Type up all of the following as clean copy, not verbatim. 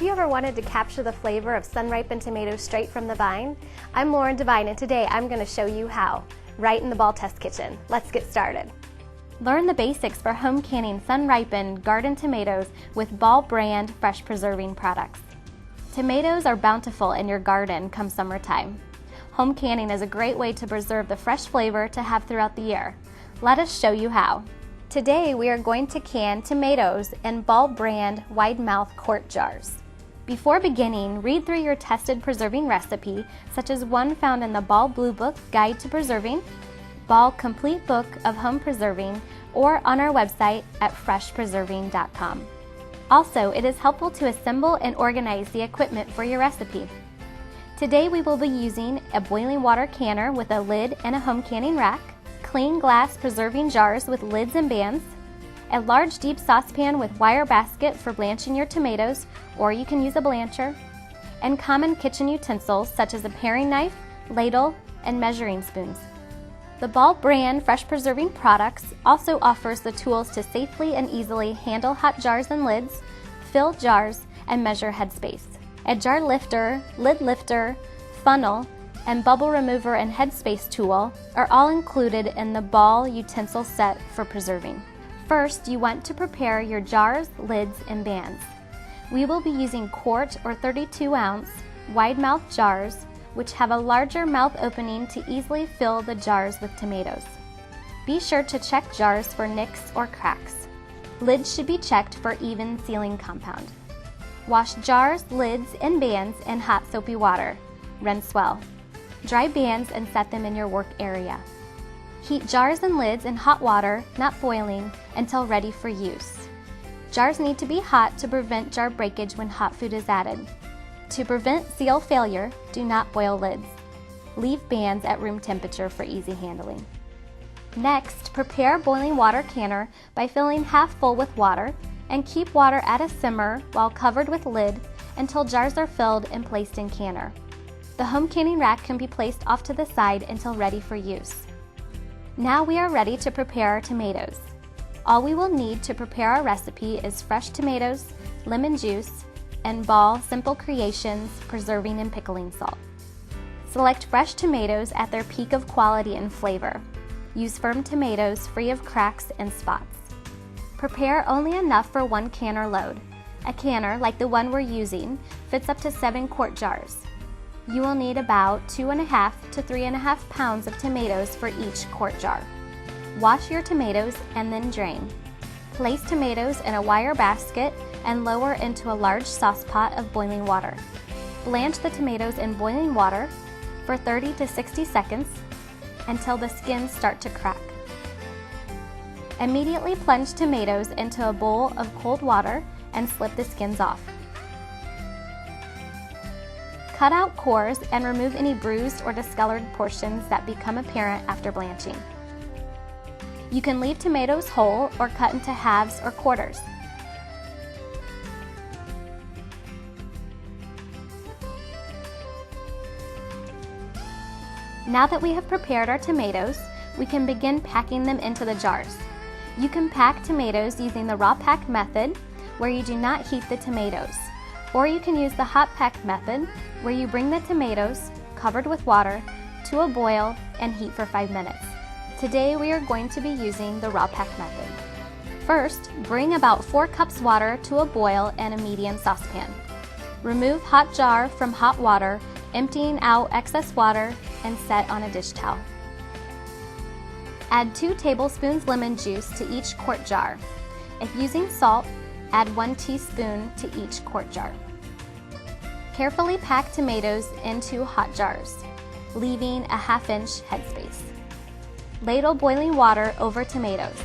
Have you ever wanted to capture the flavor of sun-ripened tomatoes straight from the vine? I'm Lauren Devine, and today I'm going to show you how, right in the Ball Test Kitchen. Let's get started. Learn the basics for home canning sun-ripened garden tomatoes with Ball brand fresh preserving products. Tomatoes are bountiful in your garden come summertime. Home canning is a great way to preserve the fresh flavor to have throughout the year. Let us show you how. Today we are going to can tomatoes in Ball brand wide mouth quart jars. Before beginning, read through your tested preserving recipe, such as one found in the Ball Blue Book Guide to Preserving, Ball Complete Book of Home Preserving, or on our website at freshpreserving.com. Also, it is helpful to assemble and organize the equipment for your recipe. Today we will be using a boiling water canner with a lid and a home canning rack, clean glass preserving jars with lids and bands, a large deep saucepan with wire basket for blanching your tomatoes, or you can use a blancher, and common kitchen utensils such as a paring knife, ladle, and measuring spoons. The Ball brand fresh preserving products also offers the tools to safely and easily handle hot jars and lids, fill jars, and measure headspace. A jar lifter, lid lifter, funnel, and bubble remover and headspace tool are all included in the Ball utensil set for preserving. First, you want to prepare your jars, lids, and bands. We will be using quart or 32-ounce wide mouth jars, which have a larger mouth opening to easily fill the jars with tomatoes. Be sure to check jars for nicks or cracks. Lids should be checked for even sealing compound. Wash jars, lids, and bands in hot soapy water. Rinse well. Dry bands and set them in your work area. Heat jars and lids in hot water, not boiling, until ready for use. Jars need to be hot to prevent jar breakage when hot food is added. To prevent seal failure, do not boil lids. Leave bands at room temperature for easy handling. Next, prepare boiling water canner by filling half full with water and keep water at a simmer while covered with lid until jars are filled and placed in canner. The home canning rack can be placed off to the side until ready for use. Now we are ready to prepare our tomatoes. All we will need to prepare our recipe is fresh tomatoes, lemon juice, and Ball Simple Creations preserving and pickling salt. Select fresh tomatoes at their peak of quality and flavor. Use firm tomatoes free of cracks and spots. Prepare only enough for one canner load. A canner, like the one we're using, fits up to 7 quart jars. You will need about 2.5 to 3.5 pounds of tomatoes for each quart jar. Wash your tomatoes and then drain. Place tomatoes in a wire basket and lower into a large saucepot of boiling water. Blanch the tomatoes in boiling water for 30 to 60 seconds until the skins start to crack. Immediately plunge tomatoes into a bowl of cold water and slip the skins off. Cut out cores and remove any bruised or discolored portions that become apparent after blanching. You can leave tomatoes whole or cut into halves or quarters. Now that we have prepared our tomatoes, we can begin packing them into the jars. You can pack tomatoes using the raw pack method, where you do not heat the tomatoes. Or you can use the hot pack method, where you bring the tomatoes, covered with water, to a boil and heat for 5 minutes. Today we are going to be using the raw pack method. First, bring about 4 cups water to a boil in a medium saucepan. Remove hot jar from hot water, emptying out excess water, and set on a dish towel. Add 2 tablespoons lemon juice to each quart jar. If using salt, add 1 teaspoon to each quart jar. Carefully pack tomatoes into hot jars, leaving a 1/2-inch headspace. Ladle boiling water over tomatoes.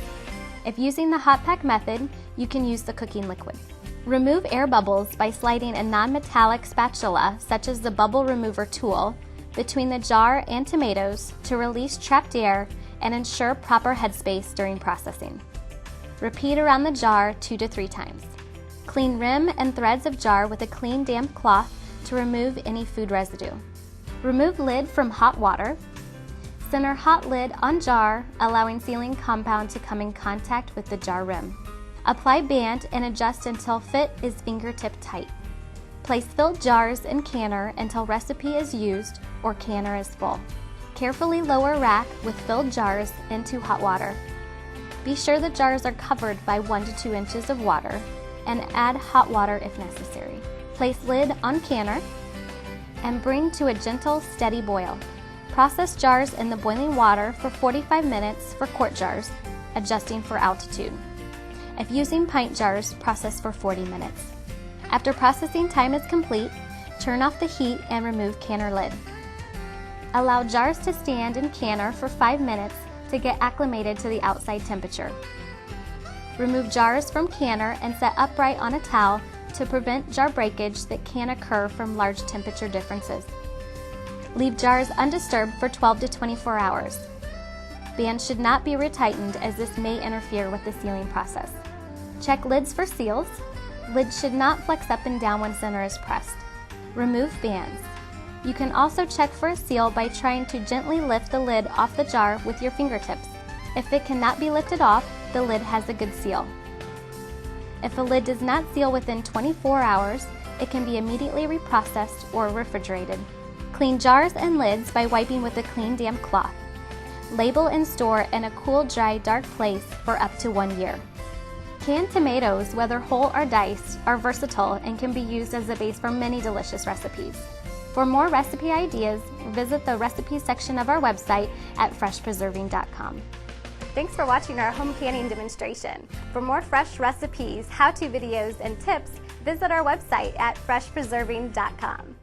If using the hot pack method, you can use the cooking liquid. Remove air bubbles by sliding a non-metallic spatula, such as the bubble remover tool, between the jar and tomatoes to release trapped air and ensure proper headspace during processing. Repeat around the jar 2 to 3 times. Clean rim and threads of jar with a clean damp cloth to remove any food residue. Remove lid from hot water. Center hot lid on jar, allowing sealing compound to come in contact with the jar rim. Apply band and adjust until fit is fingertip tight. Place filled jars in canner until recipe is used or canner is full. Carefully lower rack with filled jars into hot water. Be sure the jars are covered by 1 to 2 inches of water and add hot water if necessary. Place lid on canner and bring to a gentle, steady boil. Process jars in the boiling water for 45 minutes for quart jars, adjusting for altitude. If using pint jars, process for 40 minutes. After processing time is complete, turn off the heat and remove canner lid. Allow jars to stand in canner for 5 minutes to get acclimated to the outside temperature. Remove jars from canner and set upright on a towel to prevent jar breakage that can occur from large temperature differences. Leave jars undisturbed for 12 to 24 hours. Bands should not be retightened as this may interfere with the sealing process. Check lids for seals. Lids should not flex up and down when center is pressed. Remove bands. You can also check for a seal by trying to gently lift the lid off the jar with your fingertips. If it cannot be lifted off, the lid has a good seal. If a lid does not seal within 24 hours, it can be immediately reprocessed or refrigerated. Clean jars and lids by wiping with a clean, damp cloth. Label and store in a cool, dry, dark place for up to 1 year. Canned tomatoes, whether whole or diced, are versatile and can be used as a base for many delicious recipes. For more recipe ideas, visit the recipes section of our website at freshpreserving.com. Thanks for watching our home canning demonstration. For more fresh recipes, how-to videos, and tips, visit our website at freshpreserving.com.